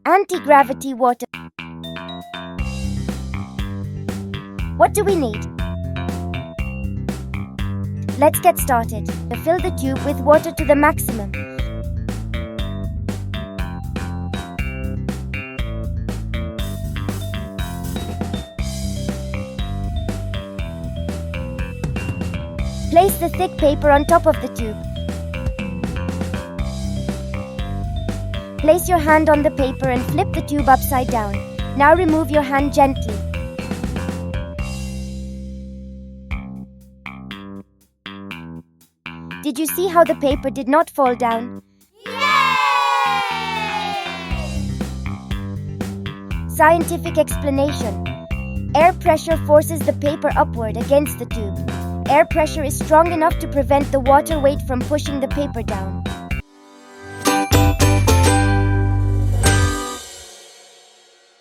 Anti-gravity water. What do we need? Let's get started. Fill the tube with water to the maximum. Place the thick paper on top of the tube. Place your hand on the paper and flip the tube upside down. Now remove your hand gently. Did you see how the paper did not fall down? Yay! Scientific explanation. Air pressure forces the paper upward against the tube. Air pressure is strong enough to prevent the water weight from pushing the paper down.